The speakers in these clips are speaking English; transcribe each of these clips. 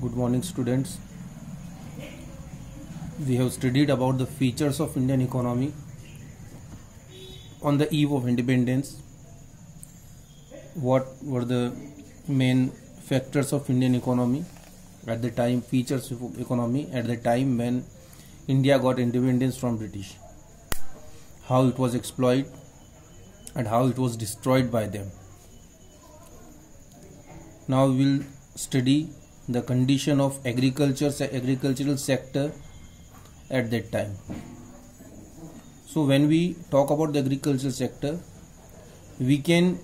Good morning, students. We have studied about the features of Indian economy on the eve of independence. What were the main factors of Indian economy at the time, features of economy at the time when India got independence from British, how it was exploited and how it was destroyed by them. Now we will study the condition of agricultural sector at that time. So when we talk about the agricultural sector, we can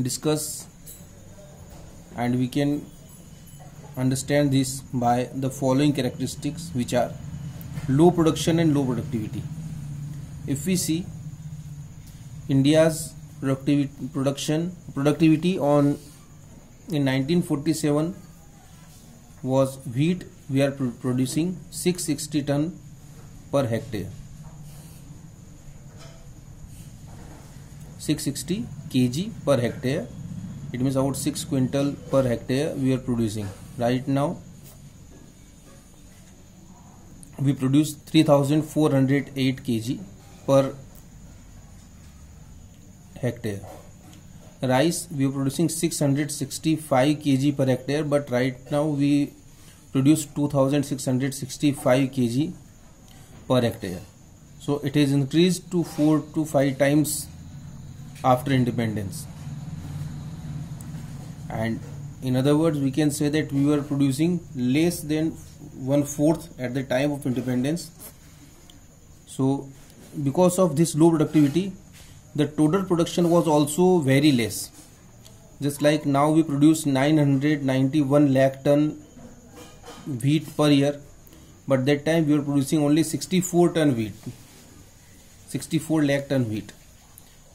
discuss and we can understand this by the following characteristics, which are low production and low productivity. If we see India's productivity in 1947 was wheat we are producing 660 ton per hectare, 660 kg per hectare. It means about 6 quintal per hectare we are producing. Right now we produce 3408 kg per hectare. Rice we are producing 665 kg per hectare, but right now we produce 2665 kg per hectare. So it has increased to 4 to 5 times after independence. And in other words, we can say that we were producing less than 1/4 at the time of independence. So because of this low productivity, the total production was also very less. Just like now we produce 991 lakh ton wheat per year, but that time we were producing only 64 ton wheat, 64 lakh ton wheat.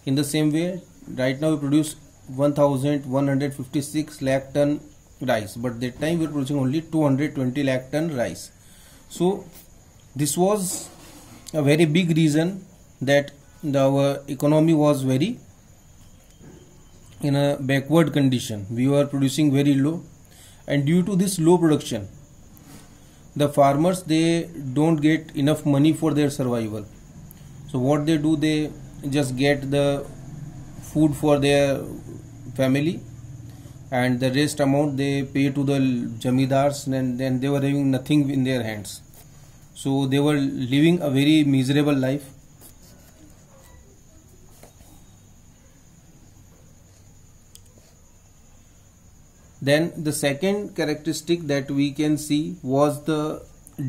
In the same way, right now we produce 1156 lakh ton rice, but that time we were producing only 220 lakh ton rice. So this was a very big reason that our economy was very in a backward condition. We were producing very low, and due to this low production, the farmers, they don't get enough money for their survival. So what they do, they just get the food for their family, and the rest amount they pay to the jamidars, and then they were having nothing in their hands. So they were living a very miserable life. Then the second characteristic that we can see was the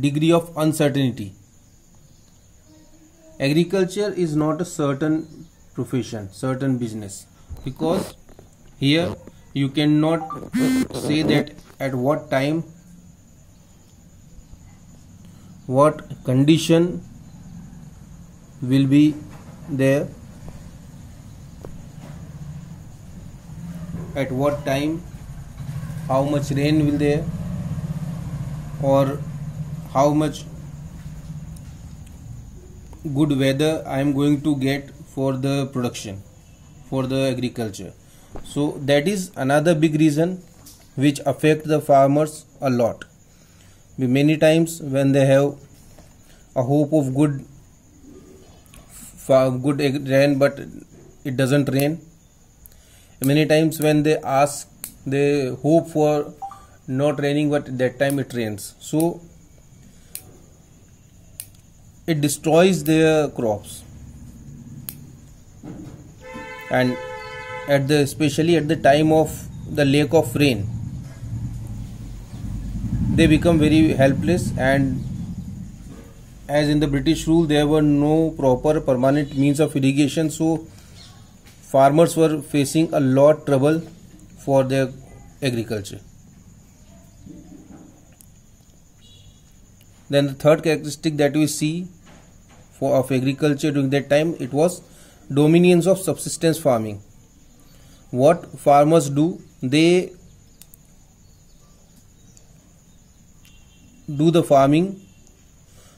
degree of uncertainty. Agriculture is not a certain profession, certain business, because here you cannot say that at what time, what condition will be there, at what time, how much rain will there, or how much good weather I am going to get for the production, for the agriculture. So that is another big reason which affect the farmers a lot. Many times when they have a hope of good rain, but it doesn't rain. Many times when they hope for not raining, but that time it rains. So it destroys their crops, and especially at the time of the lack of rain, they become very helpless. And as in the British rule, there were no proper permanent means of irrigation, so farmers were facing a lot trouble for their agriculture. Then the third characteristic that we see of agriculture during that time, it was dominance of subsistence farming. What farmers do, they do the farming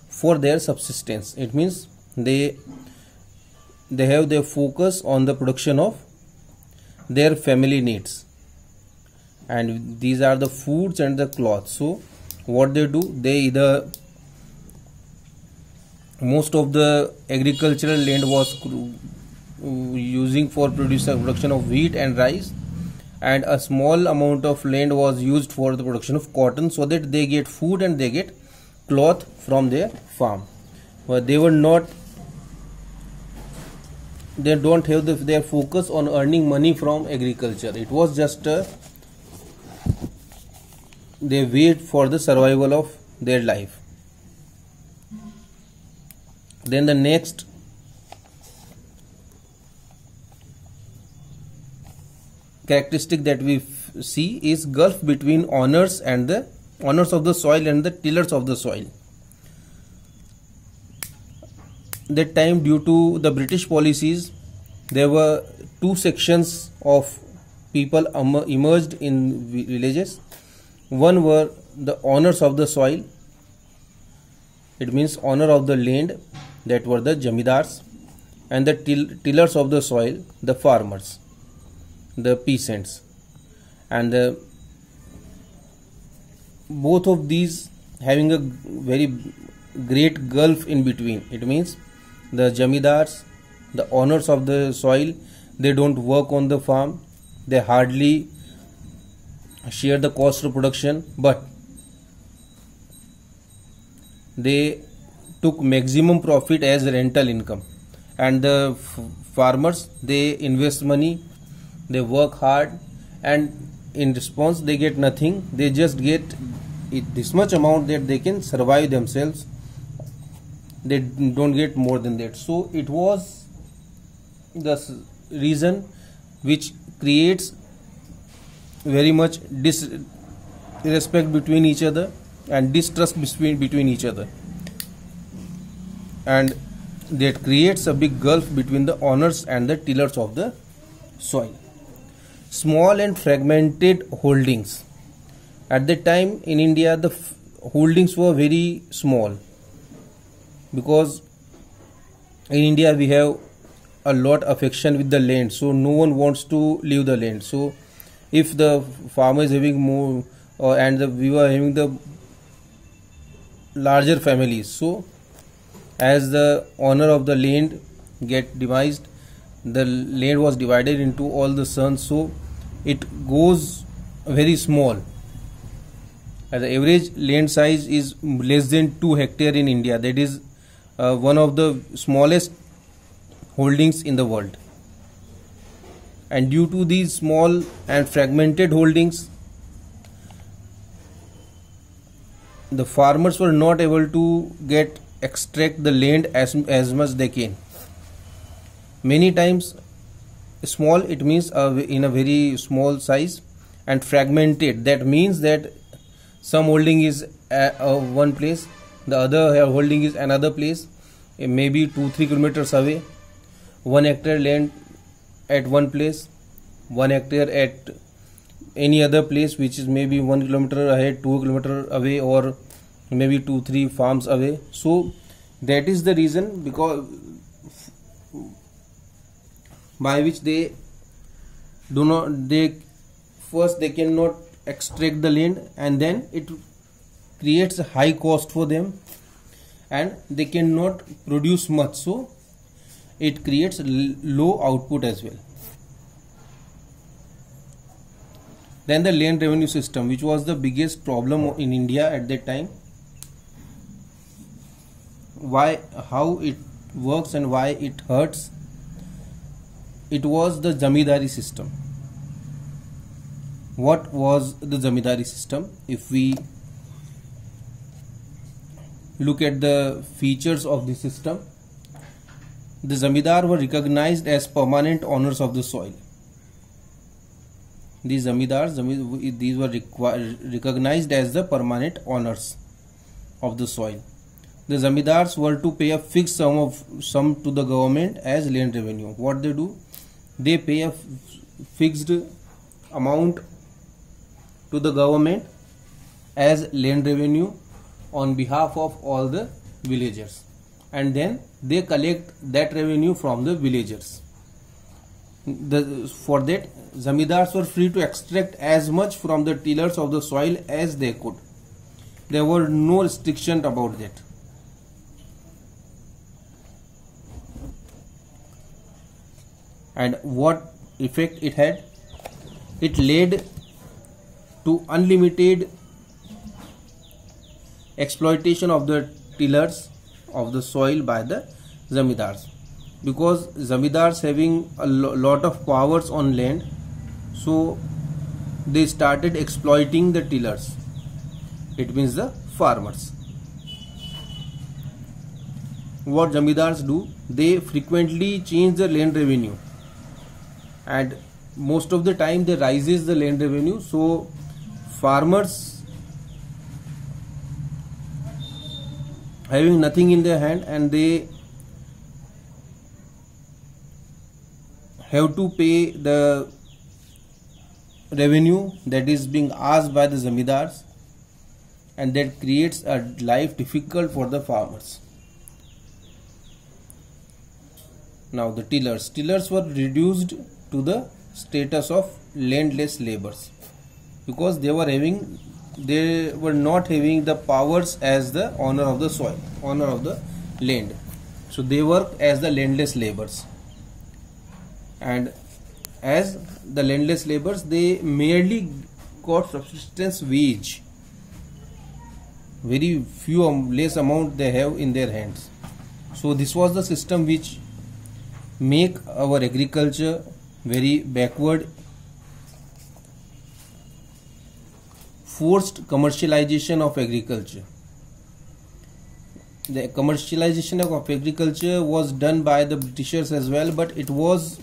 for their subsistence. It means they have their focus on the production of their family needs, and these are the foods and the cloths. So what they do, they either, most of the agricultural land was using for production of wheat and rice, and a small amount of land was used for the production of cotton, so that they get food and they get cloth from their farm. But they don't have their focus on earning money from agriculture. It was just they wait for the survival of their life. Then the next characteristic that we see is gulf between owners of the soil and the tillers of the soil. That time, due to the British policies, there were two sections of people emerged in villages. One were the owners of the soil, it means owner of the land, that were the jamidars, and the tillers of the soil, the farmers, the peasants. And both of these having a very great gulf in between. It means the jamidars, the owners of the soil, they don't work on the farm, they hardly share the cost of production, but they took maximum profit as rental income. And the farmers, they invest money, they work hard, and in response they get nothing. They just get this much amount that they can survive themselves. They don't get more than that. So it was the reason which creates very much disrespect between each other and distrust between each other, and that creates a big gulf between the owners and the tillers of the soil. Small and fragmented holdings. At that time in India, the holdings were very small, because in India we have a lot of affection with the land, so no one wants to leave the land. So if the farmer is having more, we were having the larger families, so as the owner of the land get demised, the land was divided into all the sons, so it goes very small. The average land size is less than 2 hectares in India. That is one of the smallest holdings in the world. And due to these small and fragmented holdings, the farmers were not able to extract the land as much they can. Many times small, it means in a very small size, and fragmented, that means that some holding is one place, the other holding is another place, maybe 2-3 kilometers away. 1 hectare land at one place, 1 hectare at any other place which is maybe 1 kilometer ahead, 2 kilometers away, or maybe 2-3 farms away. So that is the reason, because by which they cannot extract the land, and then it creates a high cost for them, and they cannot produce much, so it creates low output as well. Then the land revenue system, which was the biggest problem in India at that time. How it works and why it hurts. It was the zamindari system. What was the zamindari system? If we look at the features of the system, the zamindar were recognized as permanent owners of the soil. These zamindars, these were recognized as the permanent owners of the soil. The zamindars were to pay a fixed sum to the government as land revenue. What they do? They pay a fixed amount to the government as land revenue on behalf of all the villagers, and then they collect that revenue from the villagers. For that, zamindars were free to extract as much from the tillers of the soil as they could. There were no restriction about that. And what effect it had? It led to unlimited exploitation of the tillers of the soil by the zamindars, because zamindars having a lot of powers on land, so they started exploiting the tillers. It means the farmers. What zamindars do? They frequently change the land revenue, and most of the time they rises the land revenue. So farmers having nothing in their hand, and they have to pay the revenue that is being asked by the zamindars, and that creates a life difficult for the farmers. Now the tillers were reduced to the status of landless laborers, because they were not having the powers as the owner of the soil, owner of the land. So they work as the landless laborers, and as the landless laborers, they merely got subsistence wage. Very few less amount they have in their hands. So this was the system which make our agriculture very backward. Forced commercialization of agriculture. The commercialization of agriculture was done by the Britishers as well, but it was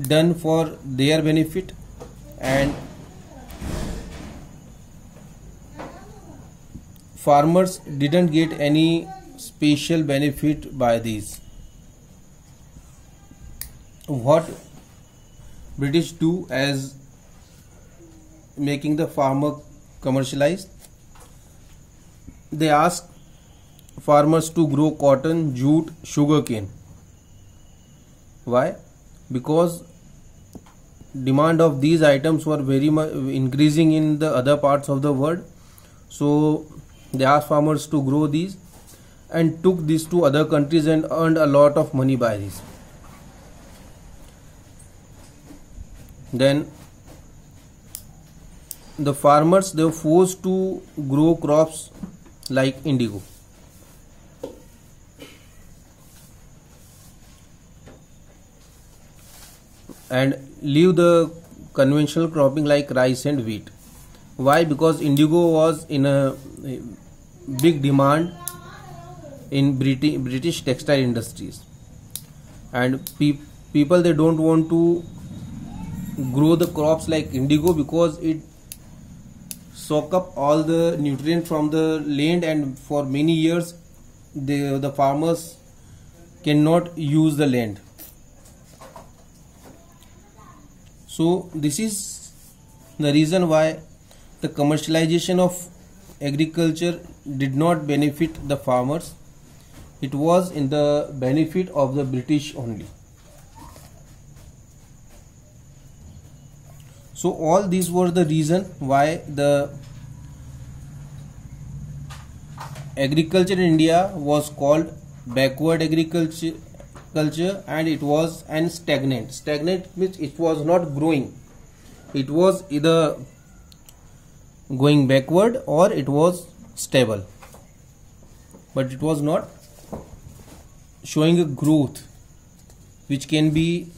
done for their benefit, and farmers didn't get any special benefit by these. What British do as making the farmer commercialized? They ask farmers to grow cotton, jute, sugarcane. Why? Because demand of these items were very much increasing in the other parts of the world. So they asked farmers to grow these and took these to other countries and earned a lot of money by this. Then the farmers, they were forced to grow crops like indigo. And leave the conventional cropping like rice and wheat. Why? Because indigo was in a big demand in British textile industries, and people, they don't want to grow the crops like indigo because it soak up all the nutrient from the land, and for many years the farmers cannot use the land. So this is the reason why the commercialization of agriculture did not benefit the farmers. It was in the benefit of the British only. So all these were the reason why the agriculture in India was called backward agriculture, and it was stagnant. Stagnant means it was not growing. It was either going backward or it was stable, but it was not showing a growth which can be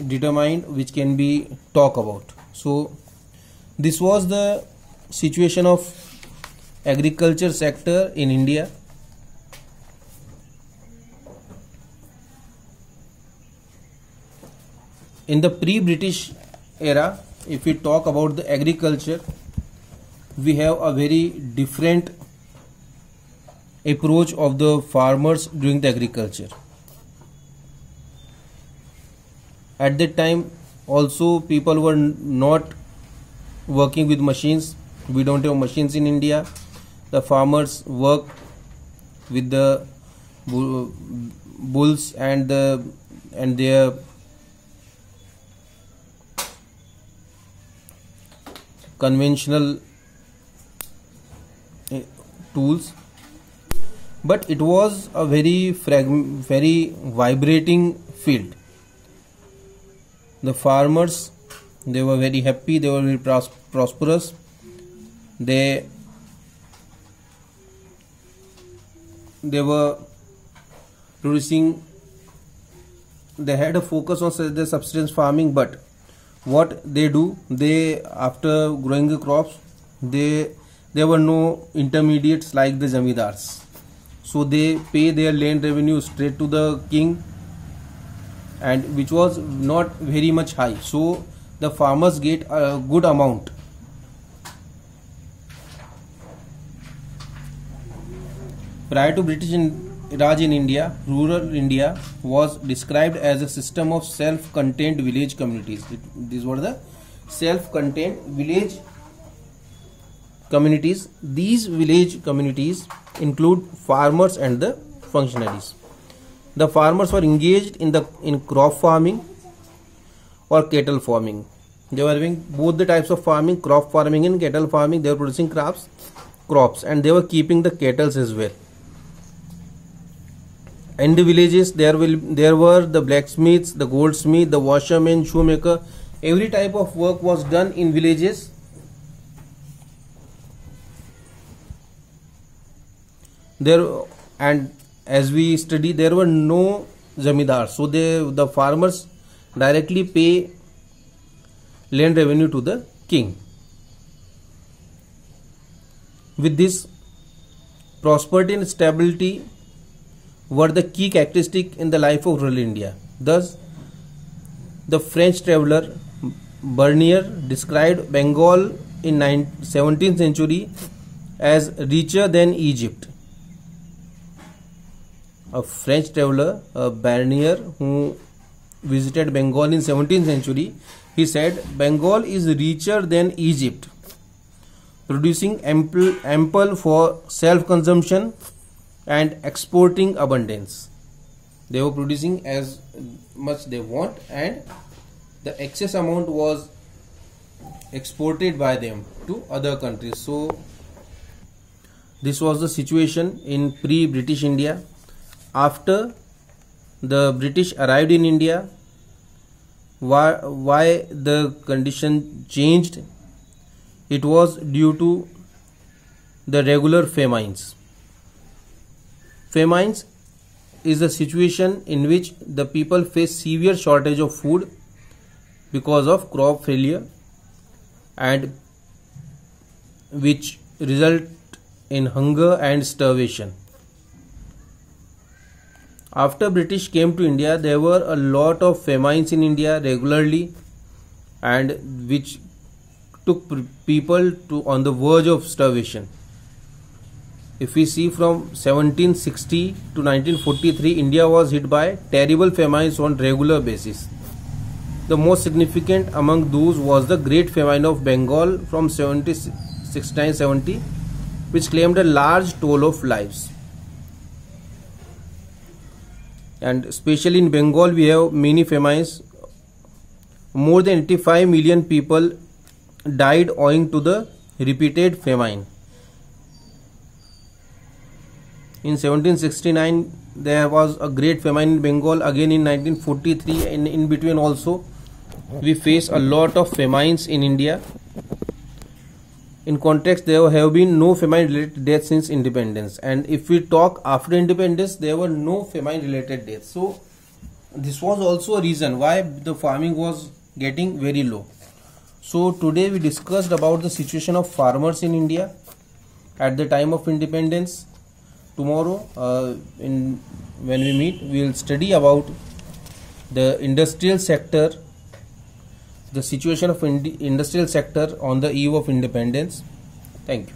determined, which can be talked about. So this was the situation of agriculture sector in India. In the pre-British era, if we talk about the agriculture, we have a very different approach of the farmers during the agriculture. At that time also people were not working with machines. We don't have machines in India. The farmers work with the bulls and their conventional tools, but it was a very vibrating field. The farmers, they were very happy, they were very prosperous. They were producing, they had a focus on the subsistence farming, but what they do, they, after growing the crops, there were no intermediates like the zamindars, so they pay their land revenue straight to the king, and which was not very much high, so the farmers get a good amount. Prior to British Raj in India, rural India was described as a system of self-contained village communities. These were the self-contained village communities. These village communities include farmers and the functionaries. The farmers were engaged in crop farming or cattle farming. They were having both the types of farming, crop farming and cattle farming. They were producing crops, and they were keeping the cattle as well. In the villages, there were the blacksmiths, the goldsmith, the washerman, shoemaker. Every type of work was done in villages. And as we study, there were no zamindars, so the farmers directly pay land revenue to the king. With this, prosperity and stability were the key characteristic in the life of rural India. Thus, the French traveller Bernier described Bengal in 17th century as richer than Egypt. A French traveller, Bernier, who visited Bengal in 17th century, he said Bengal is richer than Egypt, producing ample for self-consumption and exporting abundance. They were producing as much they want, and the excess amount was exported by them to other countries. So this was the situation in pre-British India. After the British arrived in India, why the condition changed? It was due to the regular famines. Famines is a situation in which the people face severe shortage of food because of crop failure, and which result in hunger and starvation. After British came to India, there were a lot of famines in India regularly, and which took people on the verge of starvation. If we see from 1760 to 1943, India was hit by terrible famines on regular basis. The most significant among those was the Great Famine of Bengal from 1670, which claimed a large toll of lives. And especially in Bengal, we have many famines. More than 85 million people died owing to the repeated famine. In 1769, there was a great famine in Bengal. Again in 1943, and in between also, we face a lot of famines in India. In context, there have been no famine-related deaths since independence. And if we talk after independence, there were no famine-related deaths. So this was also a reason why the farming was getting very low. So today we discussed about the situation of farmers in India at the time of independence. Tomorrow, when we meet, we will study about the industrial sector, the situation of industrial sector on the eve of independence. Thank you.